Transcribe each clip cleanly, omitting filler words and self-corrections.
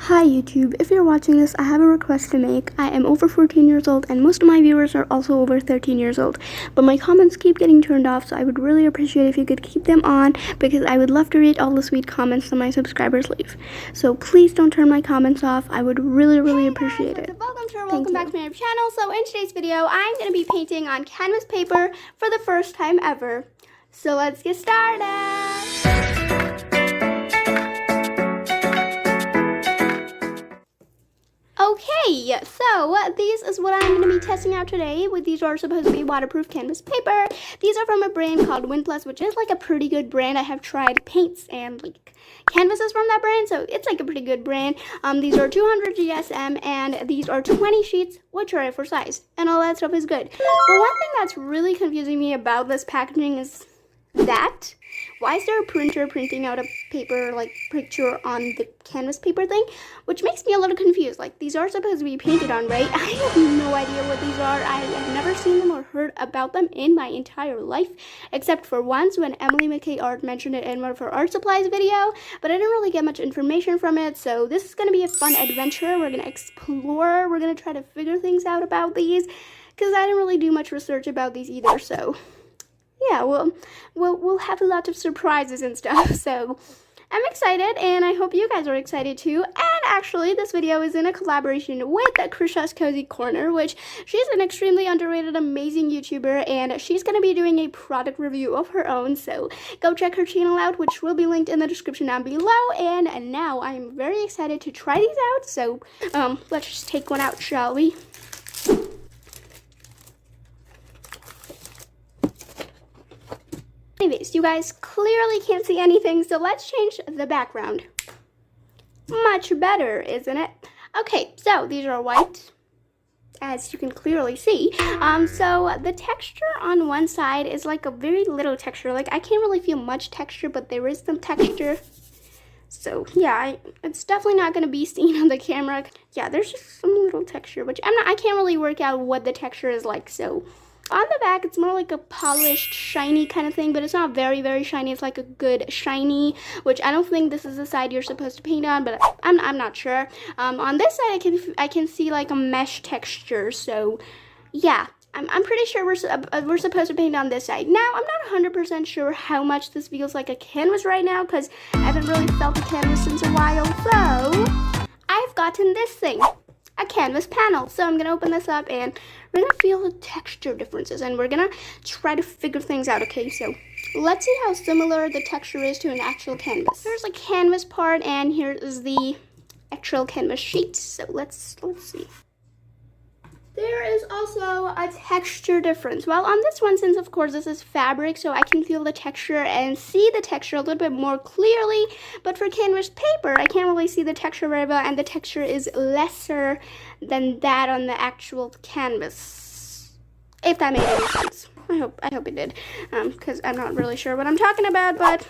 Hi YouTube, if you're watching this, I have a request to make. I am over 14 years old and most of my viewers are also over 13 years old. But my comments keep getting turned off, so I would really appreciate if you could keep them on because I would love to read all the sweet comments that my subscribers leave. So please don't turn my comments off. I would really appreciate it. Welcome back to my channel. So in today's video, I'm going to be painting on canvas paper for the first time ever. So let's get started. Okay, so this is what I'm going to be testing out today. These are supposed to be waterproof canvas paper. These are from a brand called Win+, which is like a pretty good brand. I have tried paints and like canvases from that brand, so it's like a pretty good brand. These are 200 GSM and these are 20 sheets, which are A4 size, and all that stuff is good. But one thing that's really confusing me about this packaging is that why is there a printer printing out a paper like picture on the canvas paper thing, which makes me a little confused. Like, these are supposed to be painted on, right? I have no idea what these are. I have never seen them or heard about them in my entire life, except for once when Emily McKay Art mentioned it in one of her art supplies video, but I didn't really get much information from it. So this is going to be a fun adventure. We're going to explore, we're going to try to figure things out about these, because I didn't really do much research about these either. So yeah, we'll have a lot of surprises and stuff, so I'm excited, and I hope you guys are excited too. And actually, this video is in a collaboration with KRISHA'S Cozy Corner, which she's an extremely underrated, amazing YouTuber, and she's going to be doing a product review of her own, so go check her channel out, which will be linked in the description down below. And now I'm very excited to try these out, so let's just take one out, shall we? Anyways, you guys clearly can't see anything, so let's change the background. Much better, isn't it? Okay, so these are white, as you can clearly see. So the texture on one side is like a very little texture. Like, I can't really feel much texture, but there is some texture. So yeah, it's definitely not going to be seen on the camera. Yeah, there's just some little texture, which I can't really work out what the texture is like, so on the back, it's more like a polished, shiny kind of thing, but it's not very shiny. It's like a good shiny, which I don't think this is the side you're supposed to paint on, but I'm not sure. On this side, I can see like a mesh texture. So yeah, I'm pretty sure we're supposed to paint on this side. Now, I'm not 100% sure how much this feels like a canvas right now, because I haven't really felt a canvas since a while. So I've gotten this thing, a canvas panel. So I'm going to open this up and we're going to feel the texture differences and we're going to try to figure things out, okay? So let's see how similar the texture is to an actual canvas. Here's the canvas part and here is the actual canvas sheet. So let's see. There is also a texture difference. Well, on this one, since of course this is fabric, so I can feel the texture and see the texture a little bit more clearly, but for canvas paper, I can't really see the texture very well, and the texture is lesser than that on the actual canvas. If that made any sense. I hope it did, because I'm not really sure what I'm talking about, but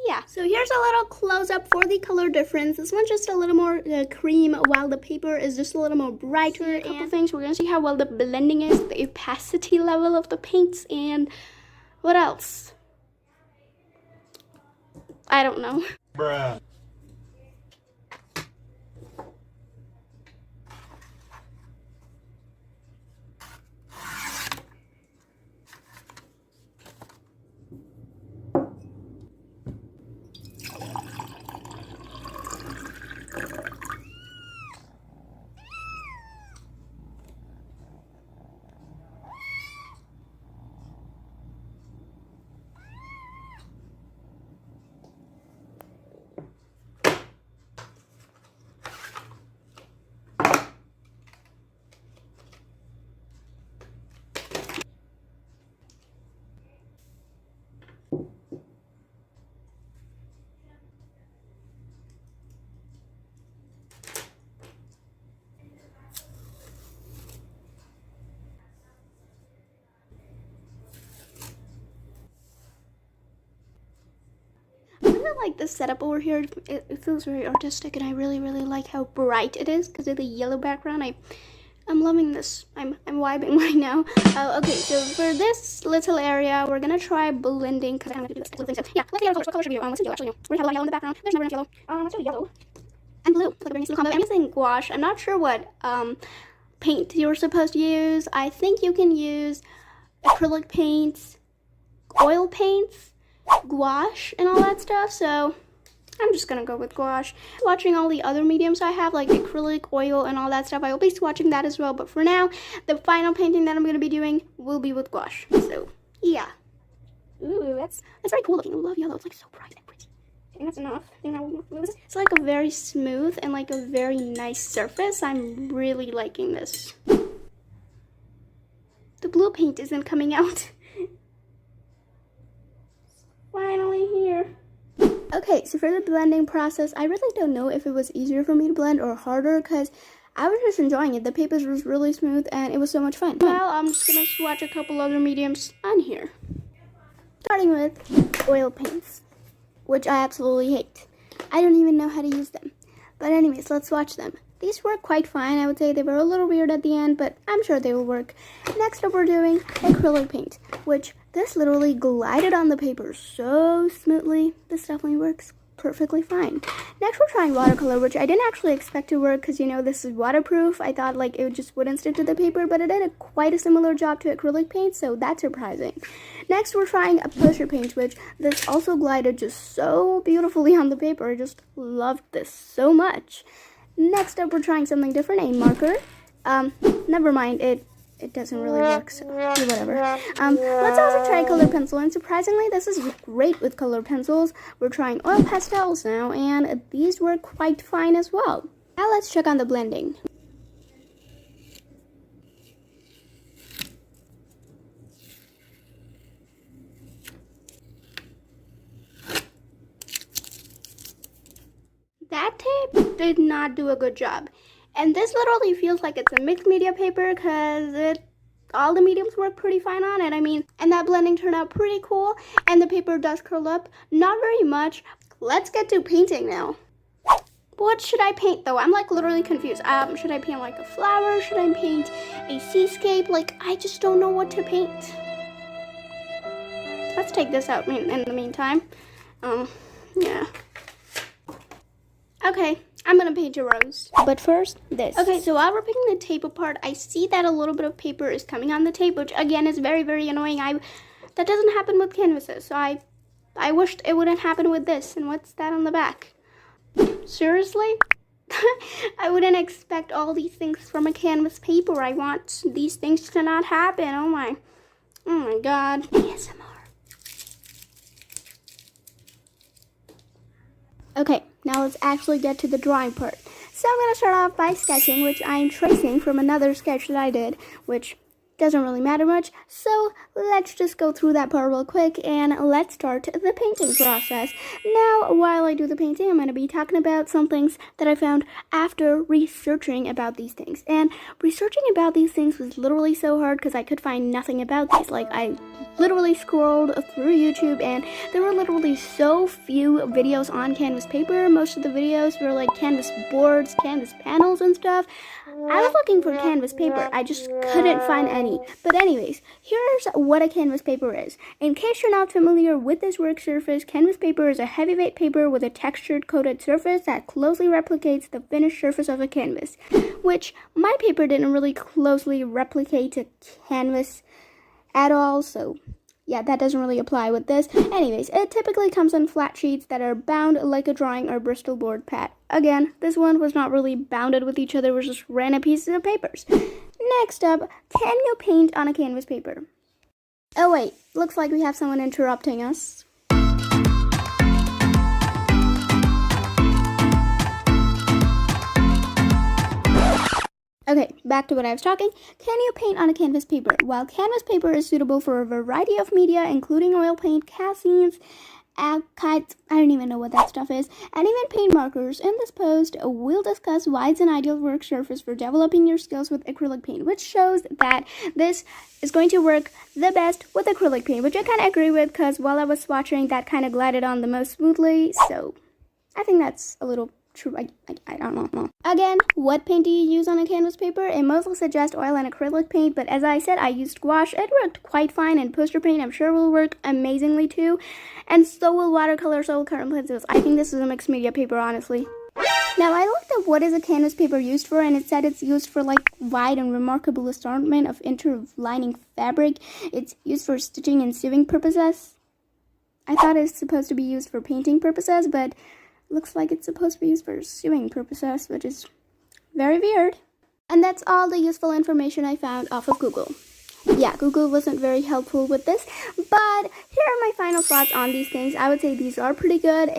yeah, so here's a little close-up for the color difference. This one's just a little more cream, while the paper is just a little more brighter. A couple things. We're going to see how well the blending is, the opacity level of the paints, and what else? I don't know. Bruh. Like the setup over here, it feels very artistic, and I really like how bright it is because of the yellow background. I'm loving this. I'm vibing right now. Okay, so for this little area, we're gonna try blending because I'm gonna do this little thing. So yeah, let's get a color review. Let's do yellow. Actually, no. We're gonna have a lot of yellow in the background. There's never enough yellow. Let's do yellow. And and blue. It's like a very nice little combo. I'm using gouache. I'm not sure what paint you're supposed to use. I think you can use acrylic paints, oil paints, gouache, and all that stuff. So I'm just gonna go with gouache. Swatching all the other mediums I have, like acrylic, oil, and all that stuff. I will be swatching that as well. But for now, the final painting that I'm gonna be doing will be with gouache. So yeah. Ooh, that's very cool looking. I love yellow. It's like so bright and pretty. I think that's enough. It's like a very smooth and like a very nice surface. I'm really liking this. The blue paint isn't coming out. Finally here. Okay, so for the blending process, I really don't know if it was easier for me to blend or harder because I was just enjoying it. The papers was really smooth and it was so much fun. Well, I'm just gonna swatch a couple other mediums on here. Starting with oil paints, which I absolutely hate. I don't even know how to use them. But anyways, let's swatch them. These work quite fine. I would say they were a little weird at the end, but I'm sure they will work. Next up, we're doing acrylic paint, which this literally glided on the paper so smoothly. This definitely works perfectly fine. Next, we're trying watercolor, which I didn't actually expect to work because, you know, this is waterproof. I thought like it just wouldn't stick to the paper, but it did quite a similar job to acrylic paint, so that's surprising. Next, we're trying a poster paint, which this also glided just so beautifully on the paper. I just loved this so much. Next up, we're trying something different, a marker. Never mind, it doesn't really work, so whatever. Let's also try color pencil, and surprisingly, this is great with color pencils. We're trying oil pastels now, and these work quite fine as well. Now let's check on the blending. That tape did not do a good job. And this literally feels like it's a mixed media paper because all the mediums work pretty fine on it. I mean, and that blending turned out pretty cool. And the paper does curl up, not very much. Let's get to painting now. What should I paint though? I'm like literally confused. Should I paint like a flower? Should I paint a seascape? Like, I just don't know what to paint. Let's take this out in the meantime. Yeah. Okay, I'm gonna paint a rose. But first, this. Okay, so while we're picking the tape apart, I see that a little bit of paper is coming on the tape, which again is very, very annoying. That doesn't happen with canvases, so I wished it wouldn't happen with this. And what's that on the back? Seriously? I wouldn't expect all these things from a canvas paper. I want these things to not happen. Oh my God. ASMR. Okay, now let's actually get to the drawing part. So I'm going to start off by sketching, which I'm tracing from another sketch that I did, which doesn't really matter much. So let's just go through that part real quick and let's start the painting process. Now, while I do the painting, I'm going to be talking about some things that I found after researching about these things. And researching about these things was literally so hard because I could find nothing about these. Like, I literally scrolled through YouTube and there were literally so few videos on canvas paper. Most of the videos were like canvas boards, canvas panels and stuff. I was looking for canvas paper. I just couldn't find any. But anyways, here's what a canvas paper is. In case you're not familiar with this work surface, canvas paper is a heavyweight paper with a textured coated surface that closely replicates the finished surface of a canvas, which my paper didn't really closely replicate a canvas at all, so yeah, that doesn't really apply with this. Anyways, it typically comes on flat sheets that are bound like a drawing or Bristol board pad. Again, this one was not really bounded with each other, it was just random pieces of papers. Next up, can you paint on a canvas paper? Oh wait, looks like we have someone interrupting us. Okay, back to what I was talking. Can you paint on a canvas paper? While canvas paper is suitable for a variety of media, including oil paint, castings, kites, I don't even know what that stuff is, and even paint markers, in this post, we'll discuss why it's an ideal work surface for developing your skills with acrylic paint, which shows that this is going to work the best with acrylic paint, which I kind of agree with, because while I was swatching, that kind of glided on the most smoothly, so I think that's a little true. I don't know. Again, what paint do you use on a canvas paper? It mostly suggests oil and acrylic paint, but as I said, I used gouache. It worked quite fine, and poster paint I'm sure will work amazingly too. And so will watercolor, so will colored pencils. I think this is a mixed media paper, honestly. Now, I looked up what is a canvas paper used for, and it said it's used for like wide and remarkable assortment of interlining fabric. It's used for stitching and sewing purposes. I thought it's supposed to be used for painting purposes, but it looks like it's supposed to be used for sewing purposes, which is very weird. And that's all the useful information I found off of Google. Yeah, Google wasn't very helpful with this, but here are my final thoughts on these things. I would say these are pretty good,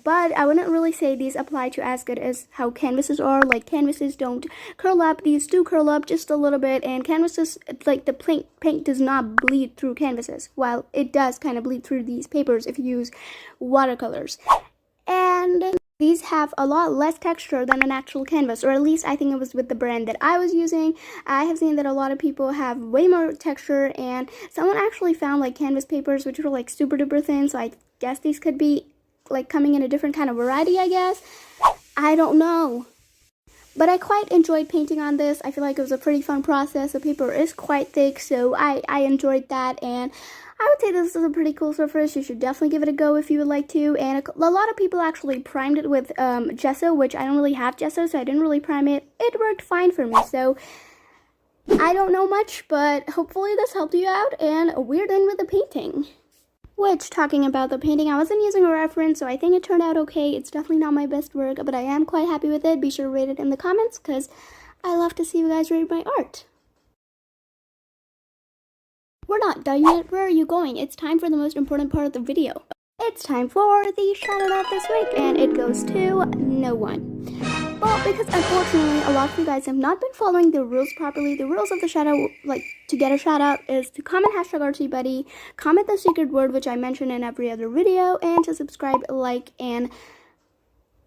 but I wouldn't really say these apply to as good as how canvases are. Like, canvases don't curl up. These do curl up just a little bit, and canvases, like, the paint does not bleed through canvases, while it does kind of bleed through these papers if you use watercolors. And these have a lot less texture than an actual canvas, or at least I think it was with the brand that I was using. I have seen that a lot of people have way more texture, and someone actually found like canvas papers which were like super duper thin, so I guess these could be like coming in a different kind of variety, I guess. I don't know. But I quite enjoyed painting on this. I feel like it was a pretty fun process. The paper is quite thick, so I enjoyed that, and I would say this is a pretty cool surface. You should definitely give it a go if you would like to. And a lot of people actually primed it with gesso, which I don't really have gesso, so I didn't really prime it. It worked fine for me, so I don't know much, but hopefully this helped you out, and we're done with the painting. Which, talking about the painting, I wasn't using a reference, so I think it turned out okay. It's definitely not my best work, but I am quite happy with it. Be sure to rate it in the comments, because I love to see you guys rate my art. We're not done yet. Where are you going? It's time for the most important part of the video. It's time for the shout out this week, and it goes to no one. Well, because unfortunately, a lot of you guys have not been following the rules properly. The rules of the shout out, like to get a shout out, is to comment #ArtsyBuddy, comment the secret word, which I mention in every other video, and to subscribe, like, and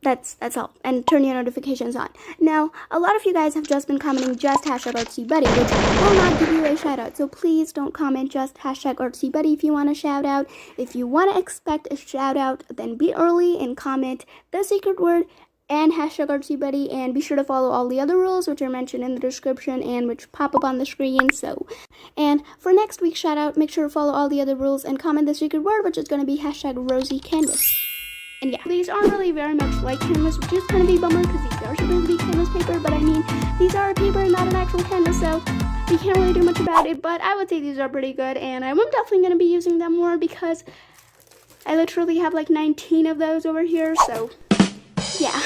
that's all, and turn your notifications on. Now, a lot of you guys have just been commenting just #ArtsyBuddy, which will not give you a shout out, so please don't comment just #ArtsyBuddy if you want a shout out. If you want to expect a shout out, then be early and comment the secret word and #ArtsyBuddy, and be sure to follow all the other rules which are mentioned in the description and which pop up on the screen. So, and for next week's shout out, make sure to follow all the other rules and comment the secret word, which is going to be #RosieCanvas. And yeah, these aren't really very much like canvas, which is kind of a bummer because these are supposed to be canvas paper, but I mean, these are a paper and not an actual canvas, so we can't really do much about it, but I would say these are pretty good, and I'm definitely going to be using them more because I literally have like 19 of those over here, so yeah.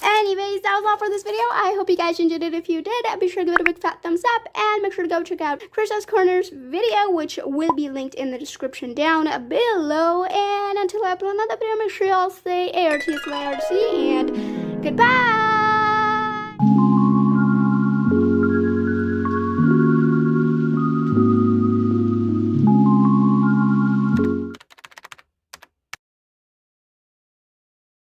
Anyways, that was all for this video. I hope you guys enjoyed it. If you did, be sure to give it a big fat thumbs up, and make sure to go check out KRISHA'S Corner's video, which will be linked in the description down below. And until I upload another video, make sure you all stay Artsy, and goodbye!